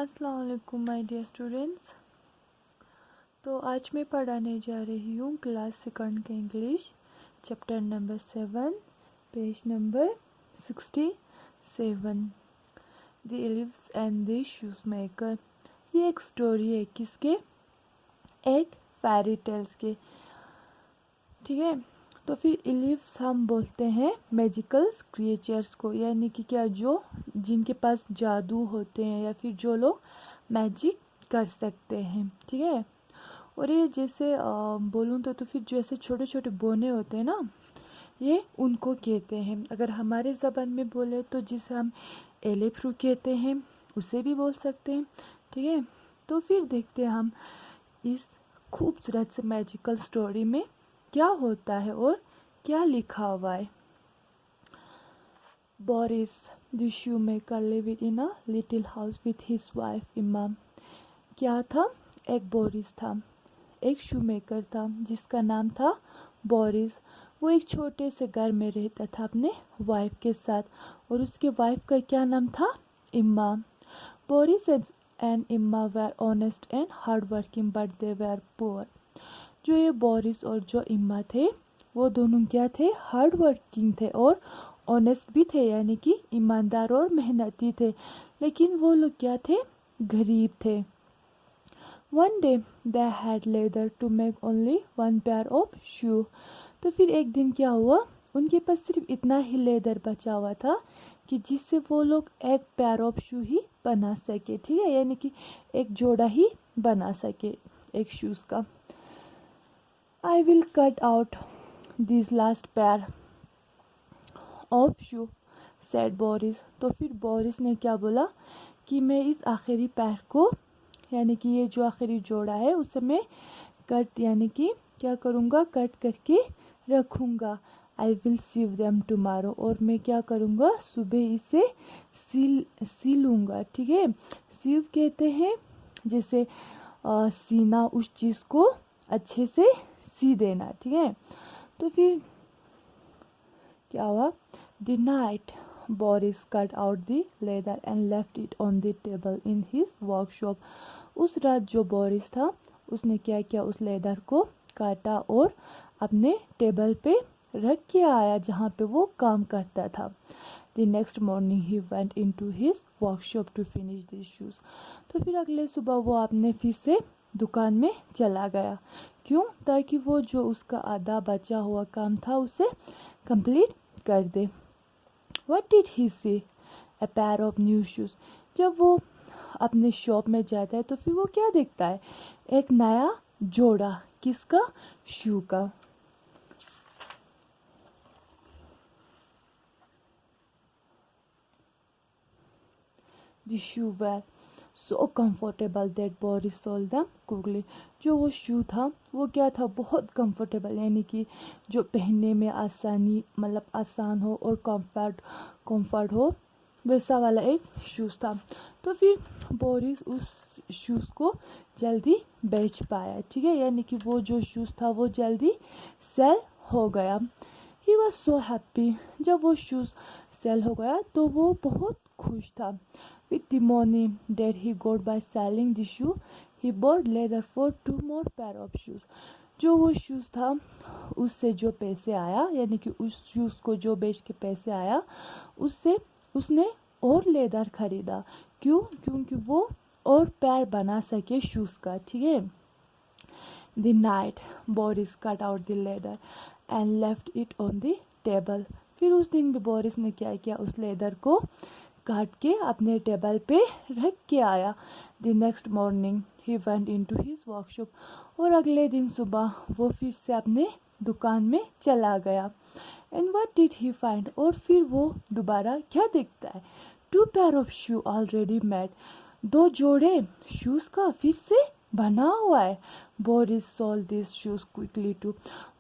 अस्सलाम वालेकुम my dear students. तो आज मैं पढ़ाने जा रही हूँ क्लास सेकंड के English chapter number 7 page number 67 the elves and the shoemaker. ये एक स्टोरी है किसके, एक फेरी टेल्स के। ठीक है, तो फिर एलिफ्स हम बोलते हैं मैजिकल क्रिएचर्स को, यानी कि क्या, जो जिनके पास जादू होते हैं या फिर जो लोग मैजिक कर सकते हैं। ठीक है, और ये जैसे बोलूँ तो फिर जैसे छोटे छोटे बोने होते हैं ना, ये उनको कहते हैं। अगर हमारे ज़बान में बोले तो जिसे हम एलिफ्रू कहते हैं उसे भी बोल सकते हैं। ठीक है, तो फिर देखते हैं हम इस खूबसूरत से मैजिकल स्टोरी में क्या होता है और क्या लिखा हुआ है। Boris the shoemaker lived in a little house with his wife Emma. क्या था, एक बोरिस था, एक शूमेकर था जिसका नाम था बोरिस। वो एक छोटे से घर में रहता था अपने वाइफ के साथ, और उसके वाइफ का क्या नाम था, Emma. Boris and Emma were honest and hard working but they were poor. जो ये बोरिस और जो इम्मा थे वो दोनों क्या थे, हार्ड वर्किंग थे और ऑनेस्ट भी थे, यानी कि ईमानदार और मेहनती थे, लेकिन वो लोग क्या थे, गरीब थे। One day they had leather to make only one pair of shoe. तो फिर एक दिन क्या हुआ, उनके पास सिर्फ इतना ही लेदर बचा हुआ था कि जिससे वो लोग एक पेयर ऑफ शू ही बना सके। ठीक है, यानी कि एक जोड़ा ही बना सके एक शूज़ का। I will cut out this last pair of shoe, said Boris. तो फिर बोरिस ने क्या बोला कि मैं इस आखिरी पैर को, यानी कि ये जो आखिरी जोड़ा है उसे मैं कट, यानी कि क्या करूँगा, कट करके रखूँगा। I will sew them tomorrow, और मैं क्या करूँगा, सुबह इसे सिलूँगा। ठीक है, सीव कहते हैं जैसे सीना, उस चीज़ को अच्छे से सी देना। ठीक है, तो फिर क्या हुआ, the night Boris cut out the leather and left it on the table in his workshop. उस रात जो बोरिस था उसने क्या किया, उस लेदर को काटा और अपने टेबल पे रख के आया जहाँ पे वो काम करता था। द नेक्स्ट मॉर्निंग ही went into his workshop to finish the shoes. तो फिर अगले सुबह वो अपने फिर से दुकान में चला गया। क्यों, ताकि वो जो उसका आधा बचा हुआ काम था उसे कंप्लीट कर दे। What did he see? A pair of new shoes. जब वो अपने शॉप में जाता है तो फिर वो क्या देखता है, एक नया जोड़ा, किसका, शू का। The shoe were so comfortable that Boris sold them quickly. जो वो शू था वो क्या था, बहुत कंफर्टेबल, यानी कि जो पहनने में आसानी, मतलब आसान हो और कंफर्ट हो, वैसा वाला एक शूज़ था। तो फिर बोरिस उस शूज़ को जल्दी बेच पाया। ठीक है, यानी कि वो जो शूज़ था वो जल्दी सेल हो गया। He was so happy. जब वो शूज़ सेल हो गया तो वो बहुत खुश था। With the money that he got by selling the shoe, he bought leather for 2 more pair of shoes. जो वो शूज़ था उससे जो पैसे आया, यानी कि उस शूज़ को जो बेच के पैसे आया उससे उसने और लेदर खरीदा। क्यों, क्योंकि वो और पैर बना सके शूज़ का। ठीक है, The night Boris cut out the leather and left it on the table. फिर उस दिन भी बोरिस ने क्या किया, उस लेदर को काट के अपने टेबल पे रख के आया। द नेक्स्ट मॉर्निंग ही वेंट इनटू हिज वर्कशॉप। और अगले दिन सुबह वो फिर से अपने दुकान में चला गया। And what did he find, और फिर वो दोबारा क्या देखता है, 2 pair of shoe already made. 2 जोड़े शूज़ का फिर से बना हुआ है। Boris sold this shoes quickly too.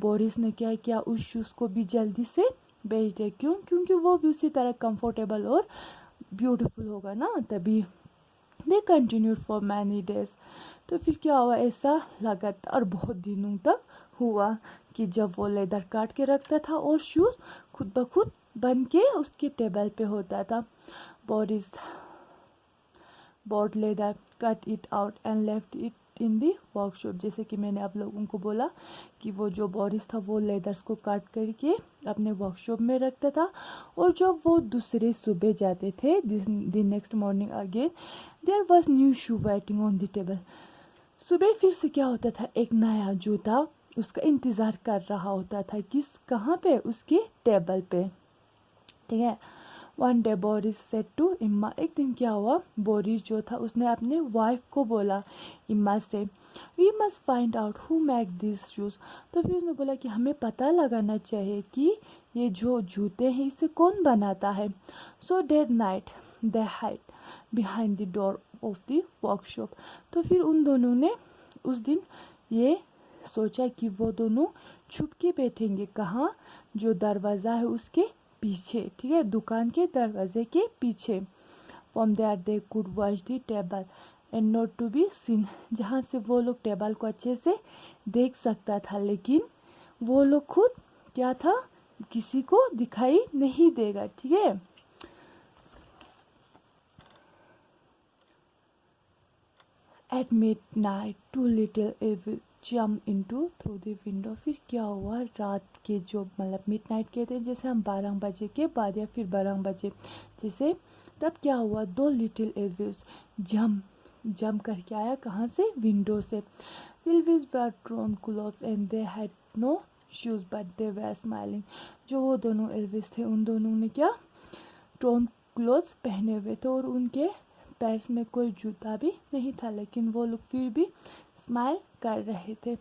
Boris ने क्या किया, उस शूज़ को भी जल्दी से बेच दे। क्यों, क्योंकि वो भी उसी तरह कंफर्टेबल और ब्यूटीफुल होगा ना तभी। दे कंटिन्यूड फॉर मैनी डेज। तो फिर क्या हुआ, ऐसा लगातार बहुत दिनों तक हुआ कि जब वो लेदर काट के रखता था और शूज़ खुद ब खुद बन के उसके टेबल पे होता था। bought leather, cut it out and left it in the workshop. जैसे कि मैंने आप लोगों को बोला कि वो जो बोरिस था वो लेदर्स को काट करके अपने वर्कशॉप में रखता था, और जब वो दूसरे सुबह जाते थे the next morning again there was new shoe waiting on the table. सुबह फिर से क्या होता था, एक नया जूता उसका इंतज़ार कर रहा होता था. कहाँ पे, उसके टेबल पे. ठीक है. One day Boris said to Emma. एक दिन क्या हुआ, बोरिस जो था उसने अपने वाइफ को बोला इम्मा से, we must find out who make this shoes. तो फिर उसने बोला कि हमें पता लगाना चाहिए कि ये जो जूते हैं इसे कौन बनाता है. So that night they hide behind the door of the workshop. तो फिर उन दोनों ने उस दिन ये सोचा कि वो दोनों छुप के बैठेंगे. कहाँ, जो दरवाज़ा है उसके पीछे. ठीक है, दुकान के दरवाजे के पीछे. From there they could watch the table and not to be seen. जहाँ से वो लोग टेबल को अच्छे से देख सकता था, लेकिन वो लोग खुद क्या था, किसी को दिखाई नहीं देगा. ठीक है. At midnight, two little evils jumped into through the window. फिर क्या हुआ, रात के जो मतलब midnight कहते हैं जैसे हम 12 बजे के बाद या फिर 12 बजे जैसे, तब क्या हुआ, दो लिटिल एविल्स जम करके आया. कहाँ से, विंडो से. Elves were drawn clothes and they had no shoes but they were smiling. जो वो दोनों एविल्स थे उन दोनों ने क्या, ड्रॉन क्लोथ्स पहने हुए थे और उनके पैर में कोई जूता भी नहीं था, लेकिन वो लोग फिर भी स्माइल कर रहे थे.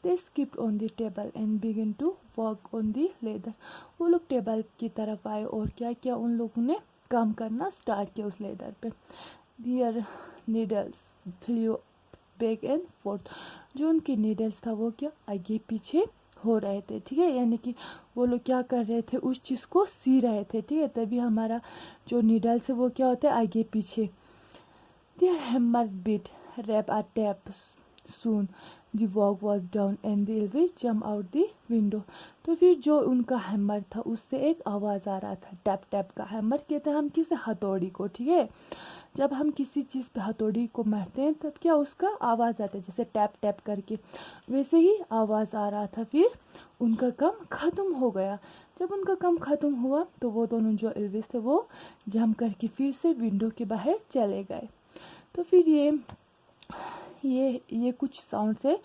They skipped on the table and began to work on the leather. वो लोग टेबल की तरफ आए और क्या किया, उन लोगों ने काम करना स्टार्ट किया उस लेदर पे. Their needles flew back and forth. जो उनके नीडल्स था वो क्या, आगे पीछे हो रहे थे. ठीक है, यानी कि वो लोग क्या कर रहे थे, उस चीज़ को सी रहे थे. ठीक है, तभी हमारा जो नीडल्स है वो क्या होता है, आगे पीछे. Their hammers beat, rap a tap. Soon the work was done and the elves jumped out the window. तो फिर जो उनका हैमर था उससे एक आवाज़ आ रहा था, टैप टैप का. हैमर कहते हैं हम किसे, हथौड़ी को. ठीक है, जब हम किसी चीज़ पे हथौड़ी को मारते हैं तब क्या उसका आवाज़ आता है, जैसे टैप टैप करके, वैसे ही आवाज़ आ रहा था. फिर उनका काम ख़त्म हो गया. जब उनका काम ख़त्म हुआ तो वो दोनों जो एल्विस थे वो जम करके फिर से विंडो के बाहर चले गए. तो फिर ये कुछ साउंड्स है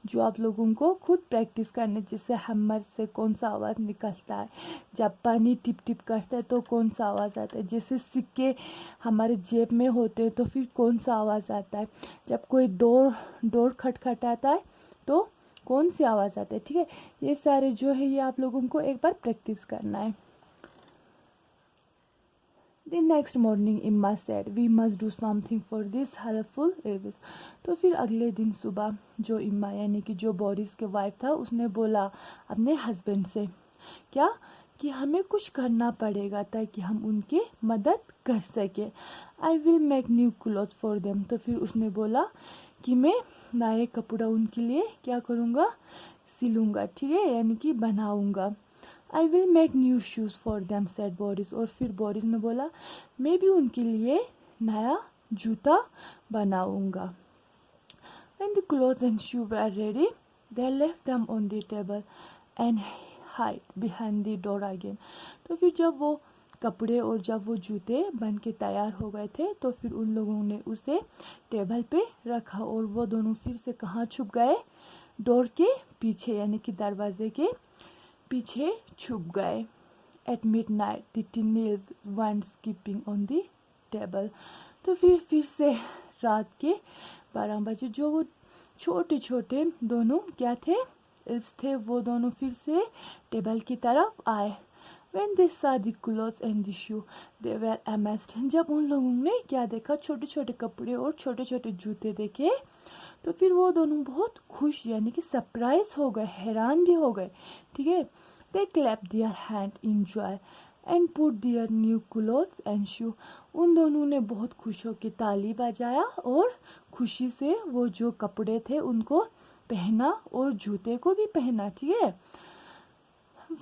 जो आप लोगों को खुद प्रैक्टिस करने, जैसे हैमर से कौन सा आवाज़ निकलता है, जब पानी टिप टिप करता है तो कौन सा आवाज़ आता है, जैसे सिक्के हमारे जेब में होते हैं तो फिर कौन सा आवाज़ आता है, जब कोई डोर खटखटाता है तो कौन सी आवाज़ आता है. ठीक है, ये सारे जो है ये आप लोगों को एक बार प्रैक्टिस करना है. The next morning Emma said, "We must do something for this helpful Elvis." तो फिर अगले दिन सुबह जो इम्मा यानी कि जो बोरिस के वाइफ था उसने बोला अपने हस्बैंड से, क्या, कि हमें कुछ करना पड़ेगा ताकि हम उनकी मदद कर सके. I will make new clothes for them. तो फिर उसने बोला कि मैं नए कपड़ा उनके लिए क्या करूँगा, सिलूँगा. ठीक है, यानी कि बनाऊँगा. I will make new shoes for them, said Boris. और फिर बोरिस ने बोला मैं भी उनके लिए नया जूता बनाऊंगा. When the clothes and shoes were ready, they left them on the table and hid behind the door again. तो फिर जब वो कपड़े और जब वो जूते बन के तैयार हो गए थे तो फिर उन लोगों ने उसे टेबल पे रखा और वो दोनों फिर से कहाँ छुप गए, डोर के पीछे यानी कि दरवाजे के पीछे छुप गए. At midnight, the tiny elves went skipping on the table. तो फिर से रात के 12 बजे जो वो छोटे छोटे दोनों क्या थे, एल्व्स थे, वो दोनों फिर से टेबल की तरफ आए. When they saw the clothes and the shoe, they were amazed. जब उन लोगों ने क्या देखा, छोटे छोटे कपड़े और छोटे छोटे जूते देखे तो फिर वो दोनों बहुत खुश यानी कि सरप्राइज हो गए, हैरान भी हो गए. ठीक है, they clapped their hand in joy and put their new clothes and shoe. उन दोनों ने बहुत खुश होकर ताली बजाया और खुशी से वो जो कपड़े थे उनको पहना और जूते को भी पहना. ठीक है,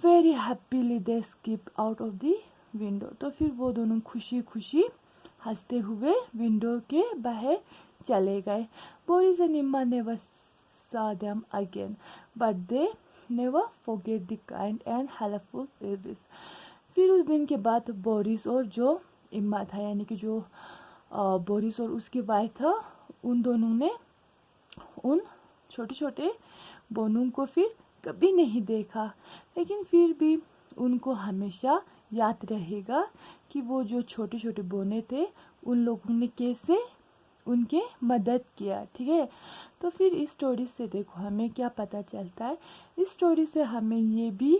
very happily they skipped out of the window. तो फिर वो दोनों खुशी खुशी हंसते हुए विंडो के बाहर चले गए। Boris and Emma never saw them again, but they never forget the kind and helpful babies. फिर उस दिन के बाद बोरिस और जो इम्मा था, यानी कि जो बोरिस और उसकी वाइफ था, उन दोनों ने उन छोटे छोटे बोनों को फिर कभी नहीं देखा, लेकिन फिर भी उनको हमेशा याद रहेगा कि वो जो छोटे छोटे बोने थे उन लोगों ने कैसे उनके मदद किया। ठीक है, तो फिर इस स्टोरी से देखो हमें क्या पता चलता है। इस स्टोरी से हमें ये भी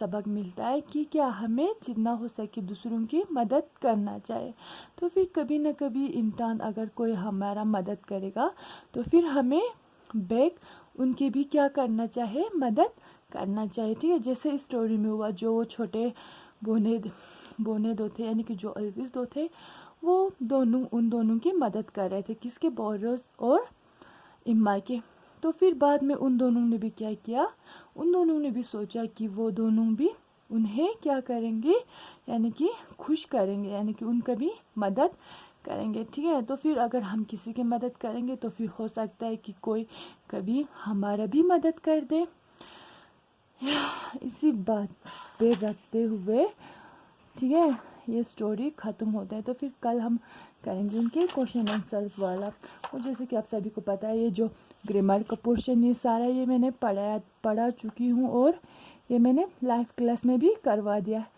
सबक मिलता है कि क्या हमें जितना हो सके दूसरों की मदद करना चाहिए। तो फिर कभी न कभी इंसान अगर कोई हमारा मदद करेगा तो फिर हमें बैक उनके भी क्या करना चाहिए, मदद करना चाहिए। ठीक है, जैसे इस स्टोरी में हुआ, जो वो छोटे बोने दो थे, यानी कि जो एल्विस दो थे, वो उन दोनों की मदद कर रहे थे, किसके, बोरिस और इम्मा के। तो फिर बाद में उन दोनों ने भी क्या किया, उन दोनों ने भी सोचा कि वो दोनों भी उन्हें क्या करेंगे, यानी कि खुश करेंगे, यानी कि उनका भी मदद करेंगे। ठीक है, तो फिर अगर हम किसी की मदद करेंगे तो फिर हो सकता है कि कोई कभी हमारा भी मदद कर दे। इसी बात पे रखते हुए, ठीक है, ये स्टोरी ख़त्म होता है। तो फिर कल हम करेंगे उनके क्वेश्चन आंसर्स वाला। और जैसे कि आप सभी को पता है, ये जो ग्रामर का पोर्शन ये सारा ये मैंने पढ़ा चुकी हूँ और ये मैंने लाइव क्लास में भी करवा दिया है।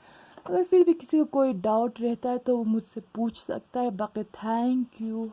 अगर फिर भी किसी को कोई डाउट रहता है तो वो मुझसे पूछ सकता है। बाकी थैंक यू।